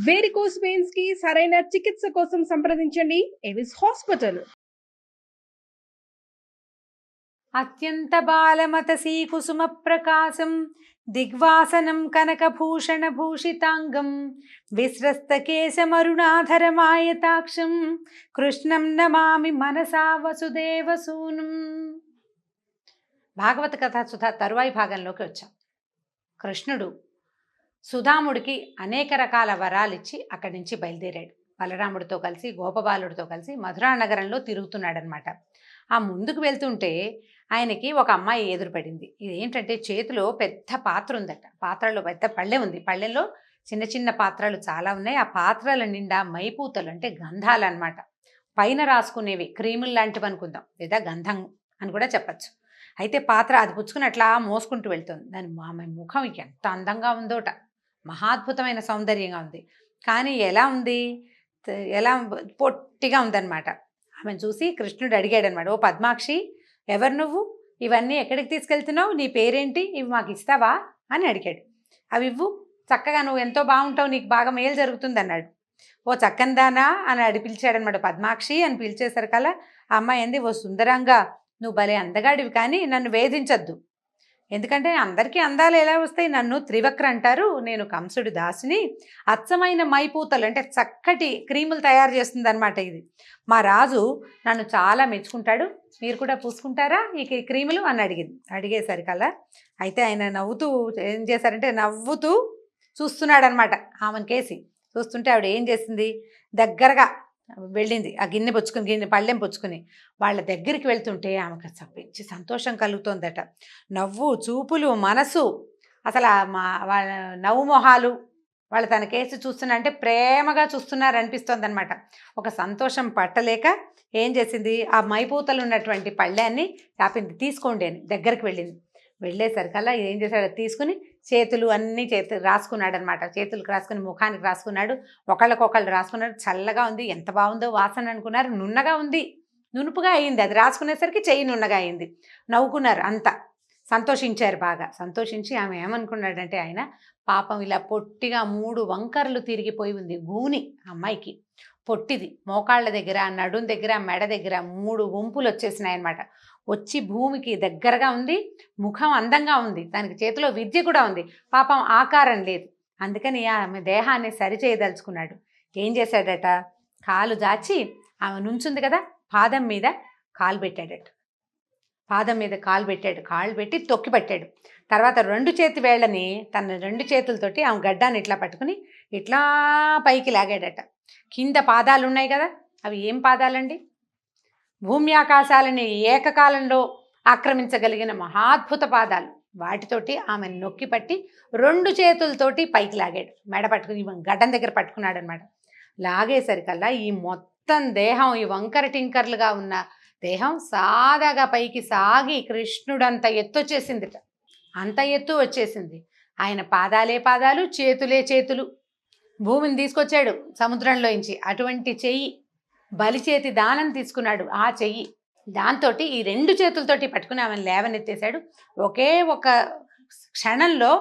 Varicose veins కి సరైన చికిత్స కోసం సంప్రదించండి ఎవిస్ హాస్పిటల్. అత్యంత బాలమతసీ కుసుమ ప్రకాశం దిగ్వాసనం కనకభూషణ భూషితాంగం విస్రస్తకేశమరుణాధరమాయతాక్షం కృష్ణం నమామి మనసా వసుదేవసూనం. భాగవత కథా సుధా తరువాయి భాగంలోకి వచ్చాం. కృష్ణుడు సుధాముడికి అనేక రకాల వరాలు ఇచ్చి అక్కడి నుంచి బయలుదేరాడు. బలరాముడితో కలిసి గోపబాలుడితో కలిసి మధురా నగరంలో తిరుగుతున్నాడనమాట. ఆ ముందుకు వెళ్తుంటే ఆయనకి ఒక అమ్మాయి ఎదురుపడింది. ఇదేంటంటే చేతిలో పెద్ద పాత్ర ఉందట. పాత్రలో పెద్ద పళ్ళె ఉంది. పళ్ళెల్లో చిన్న చిన్న పాత్రలు చాలా ఉన్నాయి. ఆ పాత్రల నిండా మైపూతలు అంటే గంధాలు అనమాట. పైన రాసుకునేవి క్రీములు లాంటివి అనుకుందాం, లేదా గంధం అని కూడా చెప్పచ్చు. అయితే పాత్ర అది పుచ్చుకుని అట్లా మోసుకుంటూ వెళ్తుంది. దాని ఆమె ముఖం ఎంత అందంగా ఉందోట, మహాద్భుతమైన సౌందర్యంగా ఉంది. కానీ ఎలా ఉంది, ఎలా పొట్టిగా ఉందన్నమాట. ఆమెను చూసి కృష్ణుడు అడిగాడు అనమాట, ఓ పద్మాక్షి, ఎవరు నువ్వు, ఇవన్నీ ఎక్కడికి తీసుకెళ్తున్నావు, నీ పేరేంటి, ఇవి మాకు ఇస్తావా అని అడిగాడు. అవి ఇవ్వు, చక్కగా నువ్వు ఎంతో బాగుంటావు, నీకు బాగా మేలు జరుగుతుంది అన్నాడు. ఓ చక్కందానా అని పిలిచాడనమాట. పద్మాక్షి అని పిలిచేసరికల్లా ఆ అమ్మాయి ఏంది, ఓ సుందరంగా నువ్వు భలే అందగాడివి, కానీ నన్ను వేధించద్దు, ఎందుకంటే అందరికీ అందాలు ఎలా వస్తాయి, నన్ను త్రివక్ర అంటారు, నేను కంసుడి దాసిని, అచ్చమైన మైపూతలు అంటే చక్కటి క్రీములు తయారు చేస్తుంది అనమాట. ఇది మా రాజు నన్ను చాలా మెచ్చుకుంటాడు, మీరు కూడా పూసుకుంటారా ఈ క్రీములు అని అడిగేసరికల్లా అయితే ఆయన నవ్వుతూ ఏం చేశారంటే నవ్వుతూ చూస్తున్నాడు అనమాట. ఆమెను కేసి చూస్తుంటే ఆవిడ ఏం చేసింది, దగ్గరగా వెళ్ళింది. ఆ గిన్నె పళ్ళెం పుచ్చుకుని వాళ్ళ దగ్గరికి వెళ్తుంటే ఆమెకు మంచి సంతోషం కలుగుతోందట. నవ్వు, చూపులు, మనసు, అసలు వాళ్ళ నవ్వు మొహాలు, వాళ్ళు తన కేసు చూస్తున్నా అంటే ప్రేమగా చూస్తున్నారు అనిపిస్తోంది అనమాట. ఒక సంతోషం పట్టలేక ఏం చేసింది, ఆ మైపూతలు ఉన్నటువంటి పళ్ళాన్ని చాపింది. తీసుకోండి అని దగ్గరికి వెళ్ళింది. వెళ్ళేసరికల్లా ఏం చేశాడు, తీసుకుని చేతులు రాసుకున్నాడు అనమాట. చేతులకు రాసుకుని ముఖానికి రాసుకున్నాడు, ఒకళ్ళకొకళ్ళు రాసుకున్నాడు. చల్లగా ఉంది, ఎంత బాగుందో వాసన అనుకున్నారు. నున్నగా ఉంది, నునుపుగా అయింది. అది రాసుకునేసరికి చెయ్యి నున్నగా అయింది. నవ్వుకున్నారు, అంతా సంతోషించారు. బాగా సంతోషించి ఆమె ఏమనుకున్నాడంటే, ఆయన పాపం ఇలా పొట్టిగా 3 వంకరలు తిరిగిపోయి ఉంది గూని అమ్మాయికి. పొట్టిది, మోకాళ్ళ దగ్గర, నడుం దగ్గర, మెడ దగ్గర 3 వంపులు వచ్చేసినాయి అనమాట. వచ్చి భూమికి దగ్గరగా ఉంది, ముఖం అందంగా ఉంది, దానికి చేతిలో విద్య కూడా ఉంది, పాపం ఆకారం లేదు. అందుకని ఆమె దేహాన్ని సరిచేయదలుచుకున్నాడు. ఏం చేశాడట, కాలు జాచి ఆమె నుంచుంది కదా, పాదం మీద కాలు పెట్టాడట. పాదం మీద కాలు పెట్టాడు. కాళ్ళు పెట్టి తొక్కి పట్టాడు. తర్వాత 2 చేతి వేళ్ళని తన 2 చేతులతోటి ఆమె గడ్డాన్ని ఇట్లా పట్టుకుని ఇట్లా పైకి లాగాడట. కింద పాదాలు ఉన్నాయి కదా, అవి ఏం పాదాలండి, భూమి ఆకాశాలని ఏకకాలంలో ఆక్రమించగలిగిన మహాద్భుత పాదాలు. వాటితోటి ఆమెను నొక్కి పట్టి 2 చేతులతోటి పైకి లాగాడు. మెడ పట్టుకుని గడ్డం దగ్గర పట్టుకున్నాడు అనమాట. లాగేసరికల్లా ఈ మొత్తం దేహం, ఈ వంకర టింకర్లుగా ఉన్న దేహం సాదాగా పైకి సాగి కృష్ణుడంత ఎత్తు వచ్చేసిందిట. అంత ఎత్తు వచ్చేసింది. ఆయన పాదాలే పాదాలు, చేతులే చేతులు. భూమిని తీసుకొచ్చాడు సముద్రంలోంచి. అటువంటి చెయ్యి, బలిచేతి దానం తీసుకున్నాడు ఆ చెయ్యి. దాంతో ఈ 2 చేతులతోటి పట్టుకుని ఆమెను లేవనెత్తేశాడు. ఒకే ఒక క్షణంలో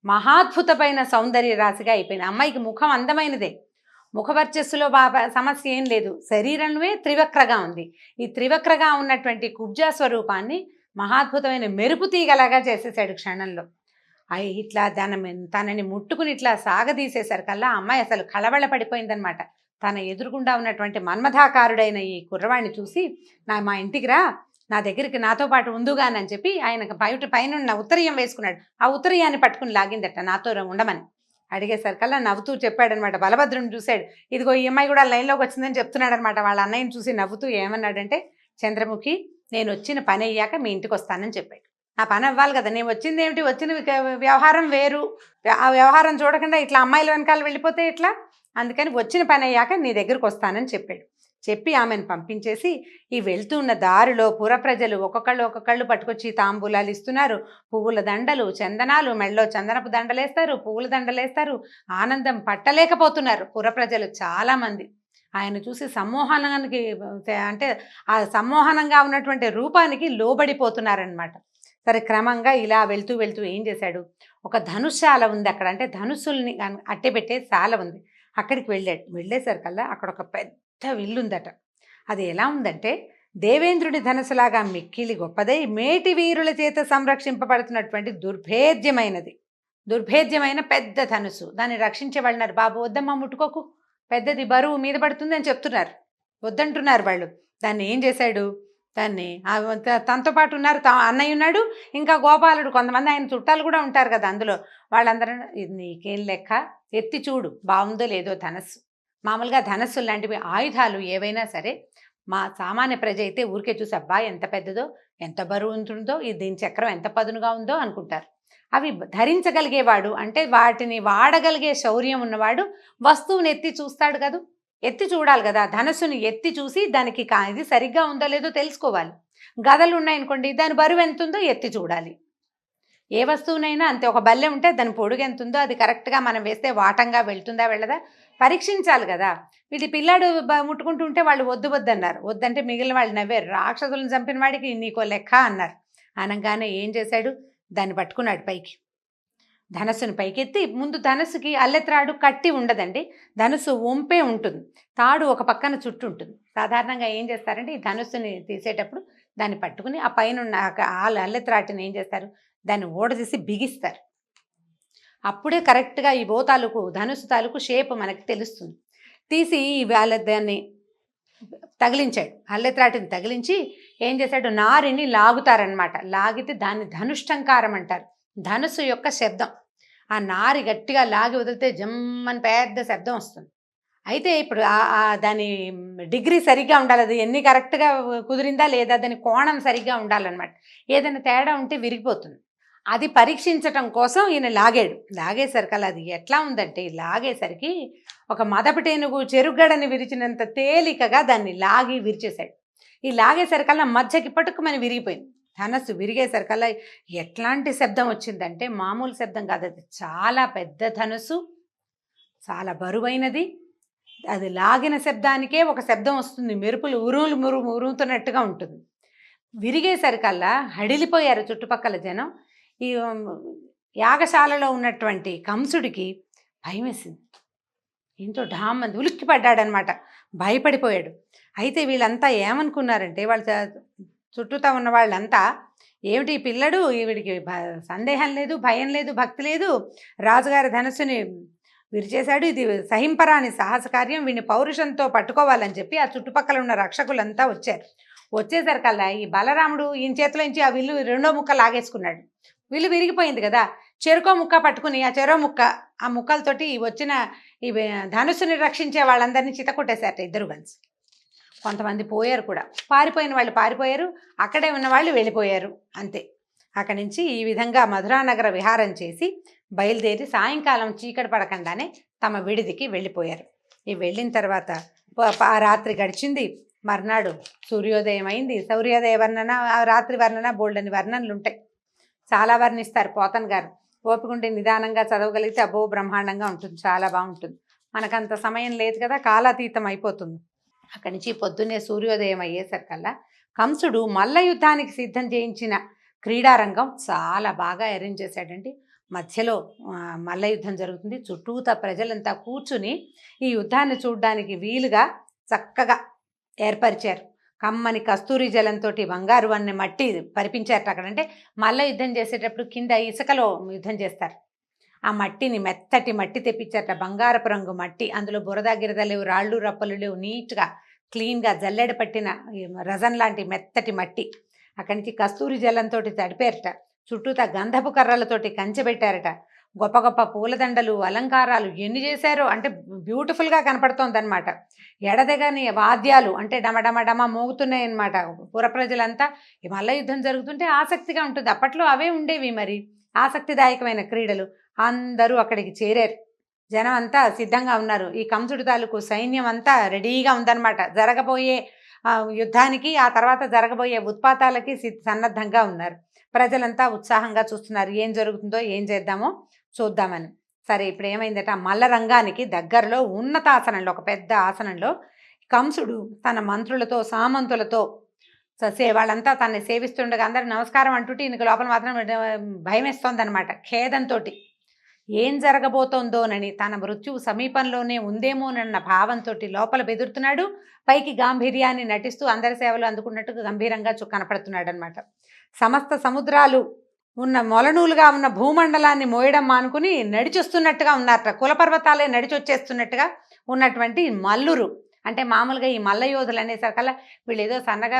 మహాద్భుతమైన సౌందర్య రాశిగా అయిపోయింది. అమ్మాయికి ముఖం అందమైనదే, ముఖవర్చస్సులో సమస్య ఏం లేదు, శరీరమే త్రివక్రగా ఉంది. ఈ త్రివక్రగా ఉన్నటువంటి కుబ్జా స్వరూపాన్ని మహాద్భుతమైన మెరుపు తీగలాగా చేసేసాడు క్షణంలో. ఇట్లా తనని ముట్టుకుని ఇట్లా సాగదీసేసరికల్లా అమ్మాయి అసలు కళవళ పడిపోయిందనమాట. తన ఎదురుగుండా ఉన్నటువంటి మన్మథాకారుడైన ఈ కుర్రవాణ్ణి చూసి, మా ఇంటికి రా, నా దగ్గరికి నాతో పాటు ఉందుగానని చెప్పి ఆయనకు పైన ఉత్తరీయం వేసుకున్నాడు. ఆ ఉత్తరీయాన్ని పట్టుకుని లాగిందట నాతో ఉండమని. అడిగేసరికల్లా నవ్వుతూ చెప్పాడనమాట. బలభద్రుని చూశాడు, ఇదిగో ఈ అమ్మాయి కూడా లైన్లోకి వచ్చిందని చెప్తున్నాడు అనమాట. వాళ్ళ అన్నయ్యని చూసి నవ్వుతూ ఏమన్నాడంటే, చంద్రముఖి, నేను వచ్చిన పని అయ్యాక మీ ఇంటికి వస్తానని చెప్పాడు. ఆ పని అవ్వాలి కదా, నేను వచ్చింది ఏమిటి, వచ్చిన వ్యవహారం వేరు, ఆ వ్యవహారం చూడకుండా ఇట్లా అమ్మాయిల వెనకాల వెళ్ళిపోతే ఎట్లా, అందుకని వచ్చిన పని అయ్యాక నీ దగ్గరకు వస్తానని చెప్పాడు. చెప్పి ఆమెను పంపించేసి ఈ వెళ్తున్న దారిలో పుర ప్రజలు ఒక్కొక్కళ్ళు పట్టుకొచ్చి తాంబూలాలు ఇస్తున్నారు. పువ్వుల దండలు, చందనాలు, మెళ్ళో చందనపు దండలేస్తారు, పువ్వుల దండలేస్తారు. ఆనందం పట్టలేకపోతున్నారు పుర ప్రజలు చాలామంది. ఆయన చూసి సమ్మోహనానికి, అంటే ఆ సమ్మోహనంగా ఉన్నటువంటి రూపానికి లోబడిపోతున్నారనమాట. సరే, క్రమంగా ఇలా వెళ్తూ ఏం చేశాడు, ఒక ధనుశాల ఉంది అక్కడ, అంటే ధనుస్సుల్ని అట్టెపెట్టే శాల ఉంది. అక్కడికి వెళ్ళాడు. వెళ్ళేసరికల్లా అక్కడ ఒక పెద్ద విల్లుందట. అది ఎలా ఉందంటే దేవేంద్రుడి ధనస్సులాగా మిక్కిలి గొప్పదై మేటి వీరుల చేత సంరక్షింపబడుతున్నటువంటి దుర్భేద్యమైన పెద్ద ధనుసు. దాన్ని రక్షించే వాళ్ళన్నారు, బాబు వద్దమ్మా ముట్టుకోకు, పెద్దది బరువు మీద పడుతుంది అని చెప్తున్నారు, వద్దంటున్నారు వాళ్ళు. దాన్ని ఏం చేశాడు, దాన్ని తనతో పాటు ఉన్నారు, అన్నయ్య ఉన్నాడు, ఇంకా గోపాలుడు, కొంతమంది ఆయన చుట్టాలు కూడా ఉంటారు కదా అందులో. వాళ్ళందరూ ఇది నీకేం లెక్క, ఎత్తి చూడు బాగుందో లేదో ధనస్సు. మామూలుగా ధనస్సు లాంటివి ఆయుధాలు ఏవైనా సరే మా సామాన్య ప్రజ అయితే ఊరికే చూసి అబ్బా ఎంత పెద్దదో, ఎంత బరువు ఉంటుందో, దీని చక్రం ఎంత పదునుగా ఉందో అనుకుంటారు. అవి ధరించగలిగేవాడు అంటే వాటిని వాడగలిగే శౌర్యం ఉన్నవాడు వస్తువుని ఎత్తి చూస్తాడు కదా, ఎత్తి చూడాలి కదా. ధనస్సుని ఎత్తి చూసి దానికి ఇది సరిగ్గా ఉందో లేదో తెలుసుకోవాలి. గదలు ఉన్నాయనుకోండి, దాని బరువు ఎంత ఉందో ఎత్తి చూడాలి. ఏ వస్తువునైనా అంతే, ఒక బల్లె ఉంటే దాని పొడుగు ఎంత ఉందో అది కరెక్ట్గా మనం వేస్తే వాటంగా వెళ్తుందా వెళ్ళదా పరీక్షించాలి కదా. వీటి పిల్లాడు ముట్టుకుంటూ ఉంటే వాళ్ళు వద్దు అన్నారు. వద్దంటే మిగిలిన వాళ్ళు నవ్వారు, రాక్షసులను చంపిన వాడికి నీకో లెక్క అన్నారు. అనగానే ఏం చేశాడు, దాన్ని పట్టుకున్నాడు పైకి, ధనస్సును పైకెత్తి. ముందు ధనస్సుకి అల్లెత్రాడు కట్టి ఉండదండి, ధనుస్సు వంపే ఉంటుంది, తాడు ఒక పక్కన చుట్టూ ఉంటుంది. సాధారణంగా ఏం చేస్తారంటే ఈ ధనుస్సుని తీసేటప్పుడు దాన్ని పట్టుకుని ఆ పైన ఉన్న అల్లెత్రాటిని ఏం చేస్తారు, దాన్ని ఓడదీసి బిగిస్తారు. అప్పుడే కరెక్ట్గా ఈ ధనుస్సు తాలూకు షేప్ మనకి తెలుస్తుంది. తీసి దాన్ని తగిలించాడు, అల్లెత్రాటిని తగిలించి ఏం చేశాడు, నారిని లాగుతారనమాట. లాగితే దాన్ని ధనుష్టంకారం అంటారు, ధనుస్సు యొక్క శబ్దం. ఆ నారి గట్టిగా లాగి వదిలితే జమ్మని పెద్ద శబ్దం వస్తుంది. అయితే ఇప్పుడు దాని డిగ్రీ సరిగ్గా ఉండాలి, అది ఎన్ని కరెక్ట్గా కుదిరిందా లేదా, దాని కోణం సరిగ్గా ఉండాలన్నమాట. ఏదైనా తేడా ఉంటే విరిగిపోతుంది. అది పరీక్షించటం కోసం ఈయన లాగేసరికి అది ఎట్లా ఉందంటే, లాగేసరికి ఒక మదపటేనుగు చెరుగడని విరిచినంత తేలికగా దాన్ని లాగి విరిచేశాడు. ఈ లాగేసరికల్లా మధ్యకి పట్టుకుమని విరిగిపోయింది. ధనస్సు విరిగేసరికల్లా ఎట్లాంటి శబ్దం వచ్చిందంటే మామూలు శబ్దం కాదు, అది చాలా పెద్ద ధనుసు, చాలా బరువైనది. అది లాగిన శబ్దానికే ఒక శబ్దం వస్తుంది, మెరుపులు ఉరుముతున్నట్టుగా ఉంటుంది. విరిగేసరికల్లా హడిలిపోయారు చుట్టుపక్కల జనం. ఈ యాగశాలలో ఉన్నటువంటి కంసుడికి భయం వేసింది. ఏంటో ఢామంది ఉలిక్కి పడ్డాడనమాట, భయపడిపోయాడు. అయితే వీళ్ళంతా ఏమనుకున్నారంటే, వాళ్ళ చుట్టూతా ఉన్న వాళ్ళంతా ఏమిటి ఈ పిల్లడు, వీడికి సందేహం లేదు, భయం లేదు, భక్తి లేదు, రాజుగారి ధనస్సుని విరిచేశాడు, ఇది సహింపరాని సాహస కార్యం, వీడిని పౌరుషంతో పట్టుకోవాలని చెప్పి ఆ చుట్టుపక్కల ఉన్న రక్షకులంతా వచ్చారు. వచ్చేసరికల్లా ఈ బలరాముడు ఈయన చేతిలో నుంచి ఆ విల్లు రెండో ముక్క లాగేసుకున్నాడు. విల్లు విరిగిపోయింది కదా, చెరుకో ముక్క పట్టుకుని ఆ ముక్కలతోటి వచ్చిన ఈ ధనుస్సుని రక్షించే వాళ్ళందరినీ చితకొట్టేశారట ఇద్దరు కలిసి. కొంతమంది పోయారు కూడా, పారిపోయిన వాళ్ళు పారిపోయారు, అక్కడే ఉన్న వాళ్ళు వెళ్ళిపోయారు అంతే. అక్కడి నుంచి ఈ విధంగా మధురానగర విహారం చేసి బయలుదేరి సాయంకాలం చీకటి పడకుండానే తమ విడిదికి వెళ్ళిపోయారు. ఈ వెళ్ళిన తర్వాత ఆ రాత్రి గడిచింది. మర్నాడు సూర్యోదయం అయింది. సూర్యోదయ వర్ణన, రాత్రి వర్ణన, బోల్డని వర్ణనలు ఉంటాయి, చాలా వర్ణిస్తారు పోతన్ గారు. ఓపికంటే నిదానంగా చదవగలిగితే అబ్బో బ్రహ్మాండంగా ఉంటుంది, చాలా బాగుంటుంది. మనకంత సమయం లేదు కదా, కాలాతీతం అయిపోతుంది. అక్కడి నుంచి పొద్దున్నే సూర్యోదయం అయ్యేసరికల్లా కంసుడు మల్ల యుద్ధానికి సిద్ధం చేయించిన క్రీడారంగం చాలా బాగా అరేంజ్ చేశాడండి. మధ్యలో మల్ల యుద్ధం జరుగుతుంది. చుట్టూతా ప్రజలంతా కూర్చుని ఈ యుద్ధాన్ని చూడడానికి వీలుగా చక్కగా ఏర్పరిచారు. కమ్మని కస్తూరి జలంతో బంగారు అనే మట్టి పరిపించారట అక్కడ. అంటే మల్ల యుద్ధం చేసేటప్పుడు కింద ఇసుకలో యుద్ధం చేస్తారు. ఆ మట్టిని మెత్తటి మట్టి తెప్పించారట, బంగారపు రంగు మట్టి. అందులో బురద గిరద లేవు, రాళ్ళు రప్పలు లేవు, నీట్గా క్లీన్గా జల్లెడ పట్టిన రజన్ లాంటి మెత్తటి మట్టి. అక్కడి నుంచి కస్తూరి జలంతో తడిపారట. చుట్టూతా గంధపు కర్రలతోటి కంచెబెట్టారట. గొప్ప గొప్ప పూలదండలు, అలంకారాలు ఎన్ని చేశారో, అంటే బ్యూటిఫుల్గా కనపడుతోంది అనమాట. ఎడదెగని వాద్యాలు అంటే డమడమడమ మోగుతున్నాయి అనమాట. పుర ప్రజలంతా ఈ మల్ల యుద్ధం జరుగుతుంటే ఆసక్తిగా ఉంటుంది. అప్పట్లో అవే ఉండేవి మరి, ఆసక్తిదాయకమైన క్రీడలు. అందరూ అక్కడికి చేరారు. జనం అంతా సిద్ధంగా ఉన్నారు. ఈ కంసుడి తాలూకు సైన్యం అంతా రెడీగా ఉందన్నమాట. జరగబోయే యుద్ధానికి, ఆ తర్వాత జరగబోయే ఉత్పాతాలకి సన్నద్ధంగా ఉన్నారు. ప్రజలంతా ఉత్సాహంగా చూస్తున్నారు, ఏం జరుగుతుందో, ఏం చేద్దామో చూద్దామని. సరే, ఇప్పుడు ఏమైందట, మల్ల రంగానికి దగ్గరలో ఉన్నతాసనంలో, ఒక పెద్ద ఆసనంలో కంసుడు తన మంత్రులతో, సామంతులతో వాళ్ళంతా తనని సేవిస్తుండగా అందరు నమస్కారం అంటుంటే ఈయనకు లోపల మాత్రం భయం వేస్తోంది అనమాట. ఖేదంతో ఏం జరగబోతోందోనని, తన మృత్యువు సమీపంలోనే ఉందేమోనన్న భావంతో లోపల బెదురుతున్నాడు. పైకి గాంభీర్యాన్ని నటిస్తూ అందరి సేవలు అందుకున్నట్టుగా గంభీరంగా కనపడుతున్నాడు అనమాట. సమస్త సముద్రాలు ఉన్న మొలనూలుగా ఉన్న భూమండలాన్ని మోయడం మానుకుని నడిచొస్తున్నట్టుగా ఉన్నారట. కులపర్వతాలే నడిచొచ్చేస్తున్నట్టుగా ఉన్నటువంటి మల్లురు. అంటే మామూలుగా ఈ మల్ల యోధులు అనేసరికల్లా వీళ్ళు ఏదో సన్నగా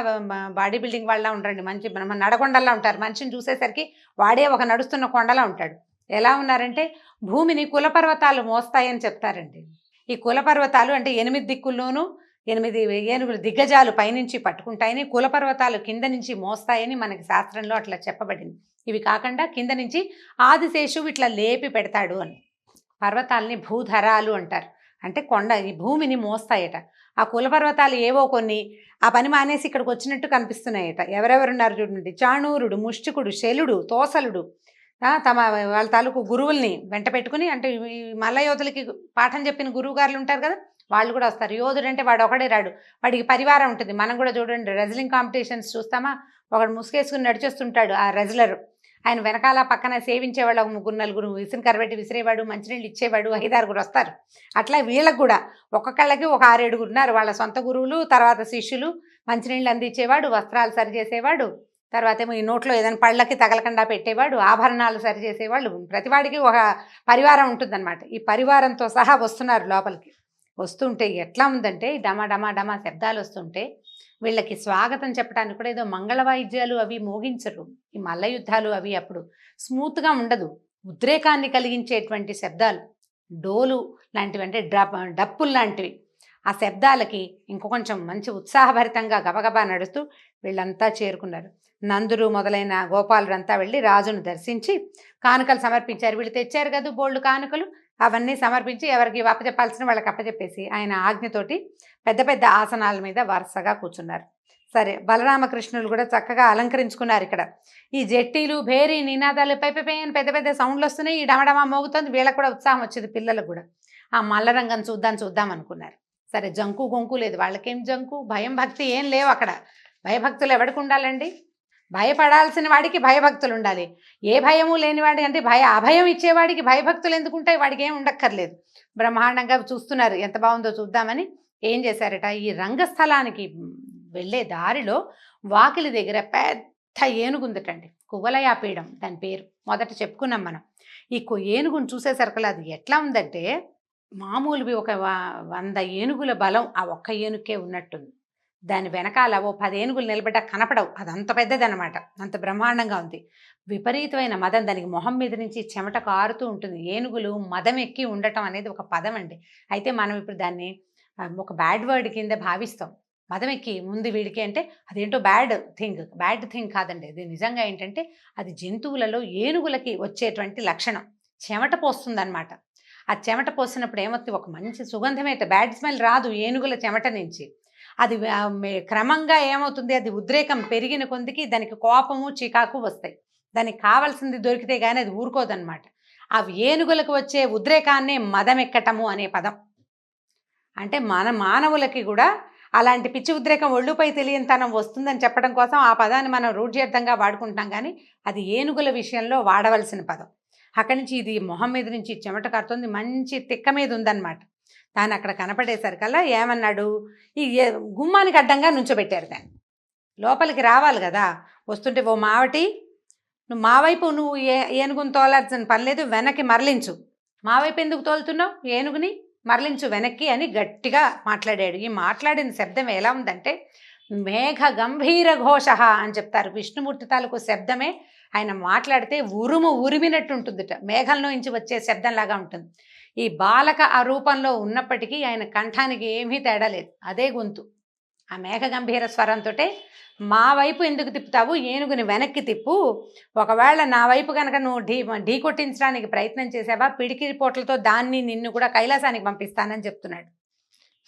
బాడీ బిల్డింగ్ వాళ్ళ ఉంటారండి, మంచి నడకొండల్లా ఉంటారు. మనిషిని చూసేసరికి వాడే ఒక నడుస్తున్న కొండలా ఉంటాడు. ఎలా ఉన్నారంటే భూమిని కులపర్వతాలు మోస్తాయని చెప్తారండి. ఈ కులపర్వతాలు అంటే 8 దిక్కుల్లోనూ 8 ఏనుగులు దిగ్గజాలు పైనుంచి పట్టుకుంటాయని, కులపర్వతాలు కింద నుంచి మోస్తాయని మనకి శాస్త్రంలో అట్లా చెప్పబడింది. ఇవి కాకుండా కింద నుంచి ఆదిశేషువు ఇట్లా లేపి పెడతాడు అని. పర్వతాలని భూధరాలు అంటారు. అంటే కొండ ఈ భూమిని మోస్తాయట. ఆ కులపర్వతాలు ఏవో కొన్ని ఆ పని మానేసి ఇక్కడికి వచ్చినట్టు కనిపిస్తున్నాయట. ఎవరెవరున్నారు చూడండి, చాణూరుడు, ముష్టికుడు, శలుడు, తోసలుడు, తమ వాళ్ళ తాలూకు గురువుల్ని వెంట పెట్టుకుని, అంటే ఈ మల్ల యోధులకి పాఠం చెప్పిన గురువు గారులు ఉంటారు కదా, వాళ్ళు కూడా వస్తారు. యోధుడు అంటే వాడు ఒకడే రాడు, వాడికి పరివారం ఉంటుంది. మనం కూడా చూడండి రెజ్లింగ్ కాంపిటీషన్స్ చూస్తామా, ఒకడు ముసుగేసుకుని నడిచేస్తుంటాడు ఆ రెజ్లర్, ఆయన వెనకాల పక్కన సేవించేవాళ్ళు ఒక 3-4 విసిరి కరబెట్టి విసిరేవాడు, మంచినీళ్ళు ఇచ్చేవాడు, 5-6 వస్తారు. అట్లా వీళ్ళకు కూడా ఒక్కొక్కళ్ళకి ఒక 6-7 ఉన్నారు వాళ్ళ సొంత గురువులు, తర్వాత శిష్యులు. మంచినీళ్ళు అందించేవాడు, వస్త్రాలు సరిచేసేవాడు, తర్వాత ఏమో ఈ నోట్లో ఏదైనా పళ్ళకి తగలకుండా పెట్టేవాడు, ఆభరణాలు సరిచేసేవాళ్ళు. ప్రతివాడికి ఒక పరివారం ఉంటుందన్నమాట. ఈ పరివారంతో సహా వస్తున్నారు లోపలికి. వస్తుంటే ఎట్లా ఉందంటే డమా డమా డమా శబ్దాలు వస్తుంటే వీళ్ళకి స్వాగతం చెప్పడానికి కూడా ఏదో మంగళ వాయిద్యాలు అవి మోగించరు. ఈ మల్ల యుద్ధాలు అవి అప్పుడు స్మూత్గా ఉండదు, ఉద్రేకాన్ని కలిగించేటువంటి శబ్దాలు, డోలు లాంటివి, అంటే డప్పులు లాంటివి. ఆ శబ్దాలకి ఇంకొంచెం మంచి ఉత్సాహభరితంగా గబగబా నడుస్తూ వీళ్ళంతా చేరుకున్నారు. నందురు మొదలైన గోపాలుడంతా వెళ్ళి రాజును దర్శించి కానుకలు సమర్పించారు. వీళ్ళు తెచ్చారు కదా బోల్డ్ కానుకలు, అవన్నీ సమర్పించి ఎవరికి అప్పచెప్పాల్సిన వాళ్ళకి అప్పచెప్పేసి ఆయన ఆజ్ఞతోటి పెద్ద పెద్ద ఆసనాల మీద వరుసగా కూర్చున్నారు. సరే, బలరామకృష్ణులు కూడా చక్కగా అలంకరించుకున్నారు. ఇక్కడ ఈ జట్టీలు భేరీ నినాదాలు పై అని పెద్ద పెద్ద సౌండ్లు వస్తున్నాయి. ఈ డమడమా మోగుతుంది. వీళ్ళకు కూడా ఉత్సాహం వచ్చింది, పిల్లలకు కూడా. ఆ మల్లరంగం చూద్దాం అనుకున్నారు. సరే, జంకు గొంకు లేదు, వాళ్ళకేం జంకు, భయం భక్తి ఏం లేవు అక్కడ. భయభక్తులు ఎవరికి ఉండాలండి? భయపడాల్సిన వాడికి భయభక్తులు ఉండాలి. ఏ భయము లేనివాడి, అంటే అభయం ఇచ్చేవాడికి భయభక్తులు ఎందుకుంటాయి? వాడికి ఏం ఉండక్కర్లేదు. బ్రహ్మాండంగా చూస్తున్నారు, ఎంత బాగుందో చూద్దామని. ఏం చేశారట, ఈ రంగస్థలానికి వెళ్ళే దారిలో వాకిలి దగ్గర పెద్ద ఏనుగుందటండి, కువలయాపీఠం దాని పేరు. మొదట చెప్పుకున్నాం మనం. ఈ ఏనుగును చూసేసరికి అది ఎట్లా ఉందంటే మామూలువి ఒక 100 ఏనుగుల బలం ఆ ఒక్క ఏనుగుకే ఉన్నట్టుంది. దాని వెనకాల ఓ 10 ఏనుగులు నిలబడ్డ కనపడవు, అదంత పెద్దదనమాట, అంత బ్రహ్మాండంగా ఉంది. విపరీతమైన మదం, దానికి మొహం మీద నుంచి చెమట కారుతూ ఉంటుంది. ఏనుగులు మదం ఎక్కి ఉండటం అనేది ఒక పదం అండి. అయితే మనం ఇప్పుడు దాన్ని ఒక బ్యాడ్ వర్డ్ కింద భావిస్తాం. మదం ఎక్కి ముందు వీడికి అంటే అదేంటో బ్యాడ్ థింగ్ కాదండి. అది నిజంగా ఏంటంటే అది జంతువులలో ఏనుగులకి వచ్చేటువంటి లక్షణం. చెమట పోస్తుందన్నమాట. ఆ చెమట పోసినప్పుడు ఏమవుతుంది, ఒక మంచి సుగంధమైతే, బ్యాడ్ స్మెల్ రాదు ఏనుగుల చెమట నుంచి. అది క్రమంగా ఏమవుతుంది, అది ఉద్రేకం పెరిగిన కొందికి దానికి కోపము చికాకు వస్తాయి. దానికి కావాల్సింది దొరికితే కానీ అది ఊరుకోదన్నమాట. ఆ ఏనుగులకు వచ్చే ఉద్రేకాన్నే మదమెక్కటము అనే పదం. అంటే మన మానవులకి కూడా అలాంటి పిచ్చి ఉద్రేకం, ఒళ్ళుపై తెలియనితనం వస్తుందని చెప్పడం కోసం ఆ పదాన్ని మనం రూఢ్యర్థంగా వాడుకుంటాం, కానీ అది ఏనుగుల విషయంలో వాడవలసిన పదం. అక్కడి నుంచి ఇది మొహం మీద నుంచి చెమట కారుతుంది, మంచి తిక్క మీద ఉందన్నమాట. దాన్ని అక్కడ కనపడేసరికల్లా ఏమన్నాడు, ఈ గుమ్మానికి అడ్డంగా నుంచోబెట్టారు దాన్ని. లోపలికి రావాలి కదా, వస్తుంటే ఓ మావటి, నువ్వు మా వైపు నువ్వు ఏనుగుని తోలాల్సిన పని లేదు, వెనక్కి మరలించు. మా వైపు ఎందుకు తోలుతున్నావు, ఏనుగుని మరలించు వెనక్కి అని గట్టిగా మాట్లాడాడు. ఈ మాట్లాడిన శబ్దం ఎలా ఉందంటే మేఘ గంభీర ఘోష అని చెప్తారు. విష్ణుమూర్తి తాలూకు శబ్దమే ఆయన మాట్లాడితే ఉరిమినట్టు ఉంటుందిట, మేఘంలో నుంచి వచ్చే శబ్దంలాగా ఉంటుంది. ఈ బాలక ఆ రూపంలో ఉన్నప్పటికీ ఆయన కంఠానికి ఏమీ తేడా లేదు, అదే గొంతు. ఆ మేఘ గంభీర స్వరంతో మా వైపు ఎందుకు తిప్పుతావు, ఏనుగుని వెనక్కి తిప్పు, ఒకవేళ నా వైపు కనుక నువ్వు ఢీ కొట్టించడానికి ప్రయత్నం చేసావా, పిడికిరి పోట్లతో నిన్ను కూడా కైలాసానికి పంపిస్తానని చెప్తున్నాడు.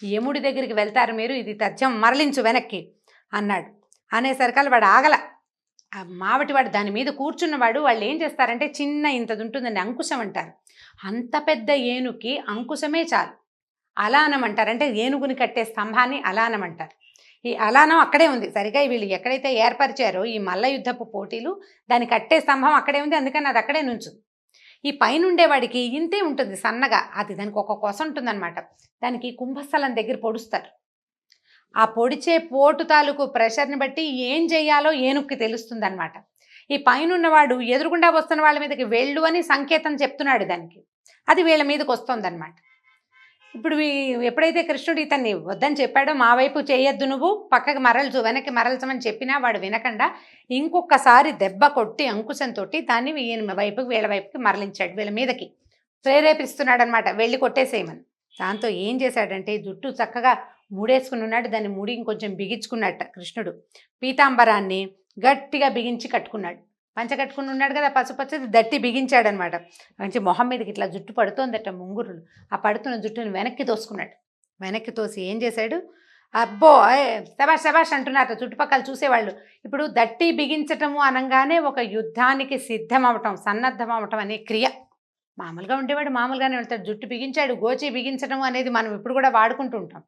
యముడి దగ్గరికి వెళ్తారు మీరు, ఇది తథ్యం, మరలించు వెనక్కి అన్నాడు. అనేసరికల్ వాడు ఆగల. ఆ మావటివాడు దాని మీద కూర్చున్నవాడు, వాళ్ళు ఏం చేస్తారంటే చిన్న ఇంతది ఉంటుందండి, అంకుశం అంటారు. అంత పెద్ద ఏనుగుకి అంకుశమే చాలు, అలానం అంటారు. అంటే ఏనుగుని కట్టే స్తంభాన్ని అలానం అంటారు. ఈ అలానం అక్కడే ఉంది సరిగా, వీళ్ళు ఎక్కడైతే ఏర్పరిచారో ఈ మల్ల యుద్ధపు పోటీలు, దాన్ని కట్టే స్తంభం అక్కడే ఉంది, అందుకని అది అక్కడే నుంచుంది. ఈ పైన ఉండేవాడికి ఇంతే ఉంటుంది సన్నగా, అది దానికి ఒక కొస ఉంటుందన్నమాట. దానికి కుంభస్థలం దగ్గర పొడుస్తారు. ఆ పొడిచే పోటు తాలూకు ప్రెషర్ని బట్టి ఏం చేయాలో ఏనుగుకి తెలుస్తుంది అనమాట. ఈ పైన ఉన్నవాడు ఎదురుగుండా వస్తున్న వాళ్ళ మీదకి వెళ్ళు అని సంకేతం చెప్తున్నాడు దానికి, అది వీళ్ళ మీదకి వస్తుందన్నమాట. ఇప్పుడు ఎప్పుడైతే కృష్ణుడు ఇతన్ని వద్దని చెప్పాడో, మా వైపు చేయొద్దు, నువ్వు పక్కకి మరల్చు, వెనక్కి మరల్చమని చెప్పినా వాడు వినకుండా ఇంకొకసారి దెబ్బ కొట్టి అంకుశంతో దాన్ని ఈయన వైపుకి వీళ్ళ వైపుకి మరలించాడు, వీళ్ళ మీదకి ప్రేరేపిస్తున్నాడు అనమాట, వెళ్ళి కొట్టేసేయమని. దాంతో ఏం చేశాడంటే జుట్టు చక్కగా ముడేసుకుని ఉన్నాడు, దాన్ని ముడి ఇంకొంచెం బిగించుకున్నట్ట కృష్ణుడు. పీతాంబరాన్ని గట్టిగా బిగించి కట్టుకున్నాడు, పంచ కట్టుకుని ఉన్నాడు కదా పసుపచ్చది, దట్టి బిగించాడనమాట. మంచి మొహం మీదకి ఇట్లా జుట్టు పడుతోందట ముంగురులు. ఆ పడుతున్న జుట్టుని వెనక్కి తోసుకున్నాడు. వెనక్కి తోసి ఏం చేశాడు, అబ్బో శబాష్ శబాష్ అంటున్నారు చుట్టుపక్కల చూసేవాళ్ళు. ఇప్పుడు దట్టి బిగించటము అనగానే ఒక యుద్ధానికి సిద్ధం అవటం, సన్నద్ధం అవటం అనే క్రియ. మామూలుగా ఉండేవాడు మామూలుగానే వెళ్తాడు, జుట్టు బిగించాడు, గోచి బిగించడం అనేది మనం ఇప్పుడు కూడా వాడుకుంటూ ఉంటాం.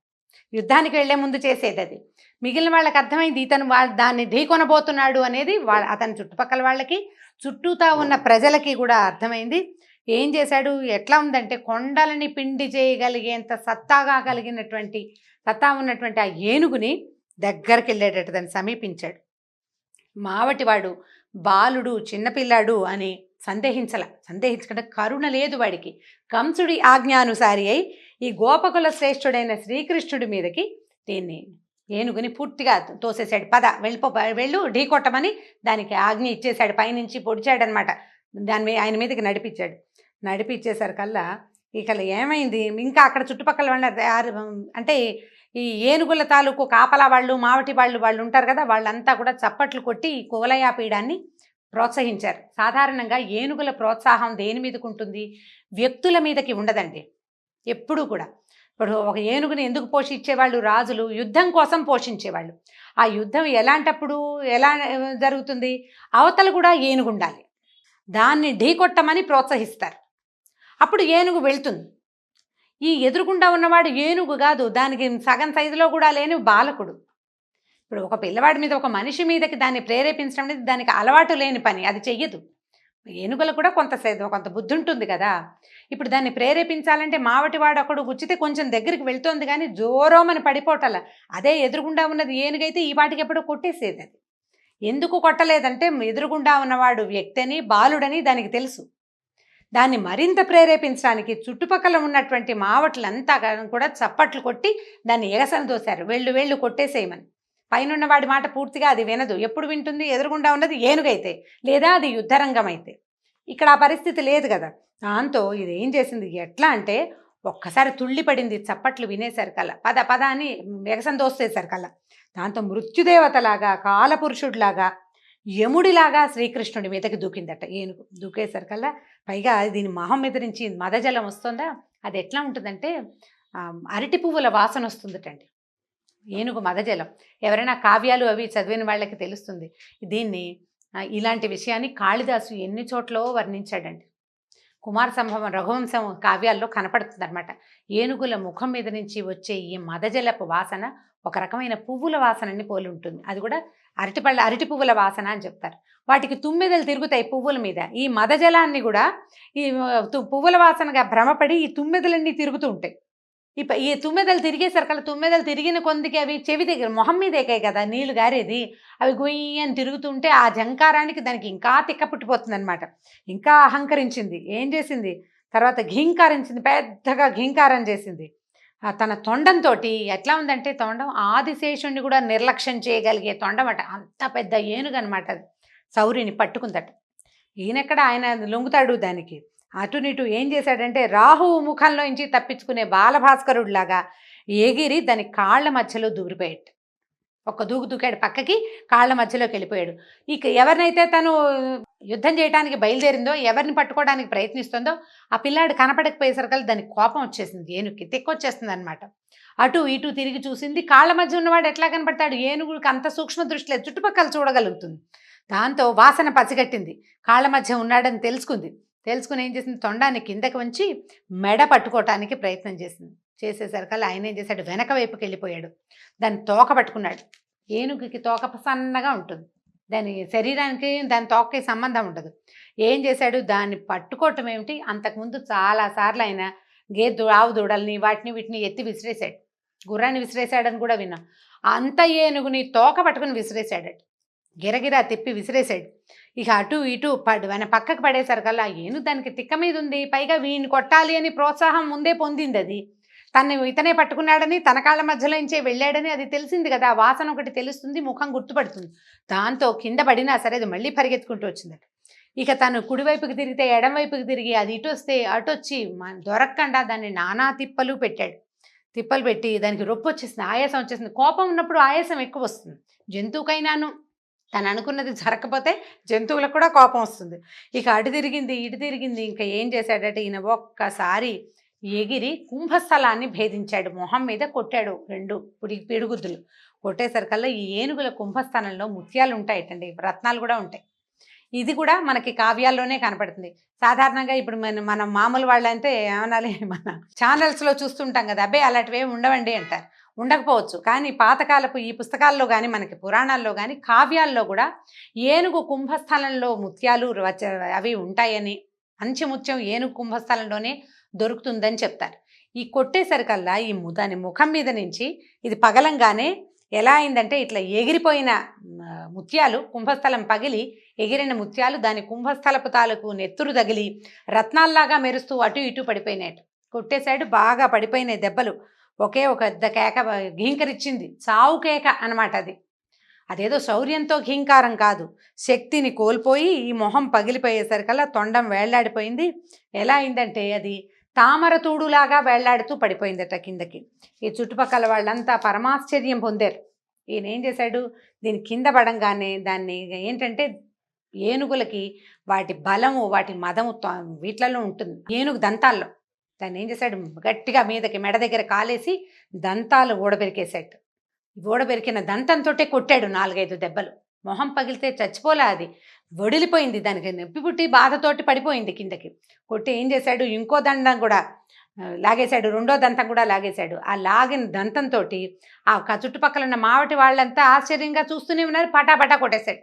యుద్ధానికి వెళ్లే ముందు చేసేది అది. మిగిలిన వాళ్ళకి అర్థమైంది ఇతను దాన్ని ఢీకొనబోతున్నాడు అనేది అతని చుట్టుపక్కల వాళ్ళకి, చుట్టూతా ఉన్న ప్రజలకి కూడా అర్థమైంది. ఏం చేశాడు, ఎట్లా ఉందంటే కొండలని పిండి చేయగలిగేంత సత్తా ఉన్నటువంటి ఆ ఏనుగుని దగ్గరికి వెళ్ళేటట్టు దాన్ని సమీపించాడు. మావటివాడు బాలుడు చిన్నపిల్లాడు అని సందేహించకుండా కరుణ లేదు వాడికి. కంసుడి ఆజ్ఞానుసారి అయి ఈ గోపకుల శ్రేష్ఠుడైన శ్రీకృష్ణుడి మీదకి దీన్ని ఏనుగుని పూర్తిగా తోసేశాడు. పద వెళ్ళు ఢీకొట్టమని దానికి ఆజ్ఞ ఇచ్చేశాడు. పైనుంచి పొడిచాడనమాట, ఆయన మీదకి నడిపించేసరికల్లా ఇక ఏమైంది, ఇంకా అక్కడ చుట్టుపక్కల వాళ్ళ అంటే ఈ ఏనుగుల తాలూకు కాపలా వాళ్ళు, మావటి వాళ్ళు ఉంటారు కదా, వాళ్ళంతా కూడా చప్పట్లు కొట్టి ఈ కువలయాపీడాన్ని ప్రోత్సహించారు. సాధారణంగా ఏనుగుల ప్రోత్సాహం దేని మీదకి ఉంటుంది, వ్యక్తుల మీదకి ఉండదండి ఎప్పుడూ కూడా. ఇప్పుడు ఒక ఏనుగుని ఎందుకు పోషించేవాళ్ళు, రాజులు యుద్ధం కోసం పోషించేవాళ్ళు. ఆ యుద్ధం ఎలాంటప్పుడు ఎలా జరుగుతుంది, అవతల కూడా ఏనుగు ఉండాలి, దాన్ని ఢీకొట్టమని ప్రోత్సహిస్తారు, అప్పుడు ఏనుగు వెళ్తుంది. ఈ ఎదురుగుండా ఉన్నవాడు ఏనుగు కాదు, దానికి సగం సైజులో కూడా లేని బాలకుడు. ఇప్పుడు ఒక పిల్లవాడి మీద, ఒక మనిషి మీదకి దాన్ని ప్రేరేపించడం అనేది దానికి అలవాటు లేని పని, అది చెయ్యదు. ఏనుగులకు కూడా కొంత బుద్ధి ఉంటుంది కదా. ఇప్పుడు దాన్ని ప్రేరేపించాలంటే మావటివాడు అక్కడ గుచ్చితే కొంచెం దగ్గరికి వెళ్తోంది కానీ జోరోమని పడిపోవటల. అదే ఎదురుగుండా ఉన్నది ఏనుగైతే ఈ వాటికి ఎప్పుడో కొట్టేసేది. అది ఎందుకు కొట్టలేదంటే ఎదురుగుండా ఉన్నవాడు వ్యక్తి అని, బాలుడని దానికి తెలుసు. దాన్ని మరింత ప్రేరేపించడానికి చుట్టుపక్కల ఉన్నటువంటి మావటులంతా కూడా చప్పట్లు కొట్టి దాన్ని ఎగసన దోశారు, వెళ్ళు కొట్టేసేయమని. పైన వాడి మాట పూర్తిగా అది వినదు. ఎప్పుడు వింటుంది, ఎదురుగుండా ఉన్నది ఏనుగైతే, లేదా అది యుద్ధరంగం అయితే. ఇక్కడ ఆ పరిస్థితి లేదు కదా. దాంతో ఇది ఏం చేసింది, ఎట్లా అంటే ఒక్కసారి తుళ్ళిపడింది చప్పట్లు వినేసరికల్లా, పద అని ఎగసన దోసేసరికల్లా. దాంతో మృత్యుదేవతలాగా, కాలపురుషుడిలాగా, యముడిలాగా శ్రీకృష్ణుడి మీదకి దూకిందట ఏనుగు. దూకేసరికల్లా పైగా దీని మొహం మీద నుంచి మదజలం వస్తుందా, అది ఎట్లా ఉంటుందంటే అరటి పువ్వుల వాసన వస్తుందటండి ఏనుగు మదజలం. ఎవరైనా కావ్యాలు అవి చదివిన వాళ్ళకి తెలుస్తుంది. దీన్ని ఇలాంటి విషయాన్ని కాళిదాసు ఎన్ని చోట్ల వర్ణించాడండి. కుమార సంభవం, రఘువంశం కావ్యాల్లో కనపడుతుంది అనమాట. ఏనుగుల ముఖం మీద నుంచి వచ్చే ఈ మదజలపు వాసన ఒక రకమైన పువ్వుల వాసనని పోలి ఉంటుంది. అది కూడా అరటి పువ్వుల వాసన అని చెప్తారు. వాటికి తుమ్మెదలు తిరుగుతాయి పువ్వుల మీద. ఈ మదజలాన్ని కూడా ఈ పువ్వుల వాసనగా భ్రమపడి ఈ తుమ్మెదలన్నీ తిరుగుతూ ఉంటాయి. ఈ తుమ్మెదలు తిరిగేసరికల్లా, తుమ్మెదలు తిరిగిన కొందికి అవి చెవి దగ్గర మొహం మీద ఎక్కాయి కదా నీళ్లు గారేది, అవి గొయ్యి అని తిరుగుతుంటే ఆ జంకారానికి దానికి ఇంకా తిక్క పుట్టిపోతుంది అనమాట. ఇంకా అహంకరించింది. ఏం చేసింది, తర్వాత ఘీంకారించింది, పెద్దగా ఘీంకారం చేసింది. తన తొండంతో ఎట్లా ఉందంటే, తొండం ఆదిశేషుణ్ణి కూడా నిర్లక్ష్యం చేయగలిగే తొండం అట. అంత పెద్ద ఏనుగు అనమాట. సౌరిని పట్టుకుందట. ఈయనెక్కడ, ఆయన లొంగుతాడు దానికి. అటునిటు ఏం చేశాడంటే రాహువు ముఖంలో నుంచి తప్పించుకునే బాలభాస్కరుడిలాగా ఎగిరి దాని కాళ్ళ మధ్యలో దూరిపోయాడు. ఒక్క దూకాడు పక్కకి, కాళ్ళ మధ్యలోకి వెళ్ళిపోయాడు. ఇక ఎవరినైతే తను యుద్ధం చేయడానికి బయలుదేరిందో, ఎవరిని పట్టుకోవడానికి ప్రయత్నిస్తుందో ఆ పిల్లాడు కనపడకపోయేసరికల్లా దానికి కోపం వచ్చేసింది, ఏనుగుకి తెక్కొచ్చేస్తుంది అనమాట. అటు ఇటు తిరిగి చూసింది. కాళ్ళ మధ్య ఉన్నవాడు ఎట్లా కనపడతాడు, ఏనుగుకి అంత సూక్ష్మ దృష్టి లేదు, చుట్టుపక్కల చూడగలుగుతుంది. దాంతో వాసన పసిగట్టింది, కాళ్ళ మధ్య ఉన్నాడని తెలుసుకుని ఏం చేసింది, తొండాన్ని కిందకి వంచి మెడ పట్టుకోవటానికి ప్రయత్నం చేసేసరికల్లా ఆయన ఏం చేశాడు, వెనక వైపుకి వెళ్ళిపోయాడు. దాన్ని తోక పట్టుకున్నాడు. ఏనుగుకి తోక సన్నగా ఉంటుంది, దాని శరీరానికి దాని తోకకి సంబంధం ఉండదు. ఏం చేశాడు, దాన్ని పట్టుకోవటం ఏమిటి, అంతకుముందు చాలా సార్లు ఆయన ఆవు దూడల్ని వాటిని వీటిని ఎత్తి విసిరేశాడు. గుర్రాన్ని విసిరేశాడని కూడా విన్నాం. అంత ఏనుగుని తోక పట్టుకుని విసిరేశాడట, గిరగిరా తిప్పి విసిరేశాడు. ఇక అటు ఇటు ఆయన పక్కకు పడేసరికల్లా ఆ ఏనుగు దానికి తిక్క మీద ఉంది, పైగా వీడిని కొట్టాలి అని ప్రోత్సాహం ముందే పొందింది. అది ఇతనే పట్టుకున్నాడని, తన కాళ్ళ మధ్యలో నుంచే వెళ్ళాడని అది తెలిసింది కదా, ఆ వాసన ఒకటి తెలుస్తుంది, ముఖం గుర్తుపడుతుంది. దాంతో కింద పడినా సరే అది మళ్ళీ పరిగెత్తుకుంటూ వచ్చిందట. ఇక తను కుడివైపుకి తిరిగితే ఎడం వైపుకి తిరిగి, అది ఇటు వస్తే అటు వచ్చి దొరకకుండా దాన్ని నానా తిప్పలు పెట్టాడు. తిప్పలు పెట్టి దానికి రొప్పి వచ్చేసింది, ఆయాసం వచ్చేసింది. కోపం ఉన్నప్పుడు ఆయాసం ఎక్కువ వస్తుంది. జంతువుకైనాను తను అనుకున్నది జరగకపోతే జంతువులకు కూడా కోపం వస్తుంది. ఇక అటు తిరిగింది ఇటు తిరిగింది. ఇంకా ఏం చేశాడట ఈయన, ఒక్కసారి ఎగిరి కుంభస్థలాన్ని భేదించాడు, మొహం మీద కొట్టాడు 2 పిడుగుద్దులు. కొట్టేసరికల్లా ఈ ఏనుగుల కుంభస్థానంలో ముత్యాలు ఉంటాయటండి, రత్నాలు కూడా ఉంటాయి. ఇది కూడా మనకి కావ్యాల్లోనే కనపడుతుంది. సాధారణంగా ఇప్పుడు మనం మామూలు వాళ్ళంటే ఏమనాలి, మన ఛానల్స్లో చూస్తుంటాం కదా, అబ్బాయి అలాంటివి ఏమి ఉండవండి అంటారు. ఉండకపోవచ్చు, కానీ పాతకాలపు ఈ పుస్తకాల్లో కానీ మనకి పురాణాల్లో కానీ కావ్యాల్లో కూడా ఏనుగు కుంభస్థలంలో ముత్యాలు అవి ఉంటాయని, మంచి ముత్యం ఏనుగు కుంభస్థలంలోనే దొరుకుతుందని చెప్తారు. ఈ కొట్టేసరికల్లా దాని ముఖం మీద నుంచి ఇది పగలంగానే ఎలా అయిందంటే, ఇట్లా ఎగిరిపోయిన ముత్యాలు, కుంభస్థలం పగిలి ఎగిరిన ముత్యాలు దాని కుంభస్థలపు తాలూకు నెత్తురు తగిలి రత్నాల్లాగా మెరుస్తూ అటు ఇటు పడిపోయినాయట. కొట్టేశాడు, బాగా పడిపోయినాయి దెబ్బలు. ఒకే ఒక పెద్ద కేక ఘీంకరిచ్చింది, చావు కేక అనమాట అది. అదేదో శౌర్యంతో ఘీంకారం కాదు, శక్తిని కోల్పోయి ఈ మొహం పగిలిపోయేసరికల్లా తొండం వేళ్లాడిపోయింది. ఎలా అయిందంటే అది తామరతూడులాగా వేళ్లాడుతూ పడిపోయిందట కిందకి. ఈ చుట్టుపక్కల వాళ్ళంతా పరమాశ్చర్యం పొందారు. ఈయన ఏం చేశాడు, దీని కింద పడంగానే దాన్ని ఏంటంటే, ఏనుగులకి వాటి బలము వాటి మదము వీటిలలో ఉంటుంది, ఏనుగు దంతాల్లో. దాన్ని ఏం చేశాడు, గట్టిగా మీదకి మెడ దగ్గర కాలేసి దంతాలు ఊడబెరికేశాడు. ఊడబెరికిన దంతంతో కొట్టాడు 4-5 దెబ్బలు. మొహం పగిలితే చచ్చిపోలే, అది వడిలిపోయింది, దానికి నొప్పి పుట్టి బాధతోటి పడిపోయింది కిందకి. కొట్టి ఏం చేశాడు, ఇంకో దండం కూడా లాగేశాడు, 2వ దంతం కూడా లాగేశాడు. ఆ లాగిన దంతంతో ఆ చుట్టుపక్కల ఉన్న మావటి వాళ్ళంతా ఆశ్చర్యంగా చూస్తూనే ఉన్నారు. పటాపటా కొట్టేశాడు.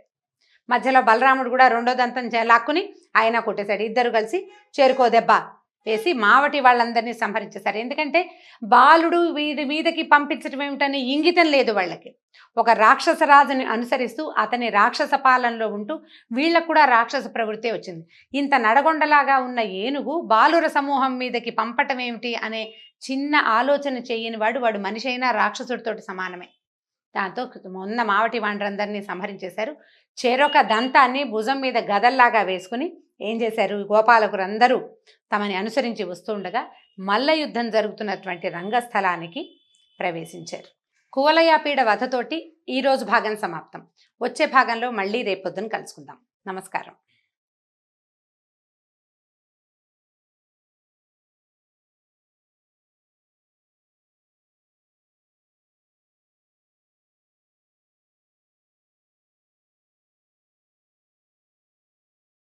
మధ్యలో బలరాముడు కూడా 2వ దంతం లాక్కుని ఆయన కొట్టేశాడు. ఇద్దరు కలిసి చేరుకో దెబ్బ వేసి మావటి వాళ్ళందరినీ సంహరించేశారు. ఎందుకంటే బాలుడు వీడి మీదకి పంపించడం ఏమిటని ఇంగితం లేదు వాళ్ళకి. ఒక రాక్షస రాజుని అనుసరిస్తూ అతని రాక్షస పాలనలో ఉంటూ వీళ్ళకు కూడా రాక్షస ప్రవృత్తి వచ్చింది. ఇంత నడగొండలాగా ఉన్న ఏనుగు బాలుర సమూహం మీదకి పంపటం ఏమిటి అనే చిన్న ఆలోచన చేయని వాడు మనిషి అయినా రాక్షసుడితోటి సమానమే. దాంతో మొన్న మావటి వాండ్రందరినీ సంహరించేశారు. చెరొక దంతాన్ని భుజం మీద గదల్లాగా వేసుకుని ఏం చేశారు, గోపాలకులందరూ తమని అనుసరించి వస్తుండగా మల్ల యుద్ధం జరుగుతున్నటువంటి రంగస్థలానికి ప్రవేశించారు. కువలయాపీడ వధతోటి ఈరోజు భాగం సమాప్తం. వచ్చే భాగంలో మళ్ళీ రేపొద్దున కలుసుకుందాం. నమస్కారం.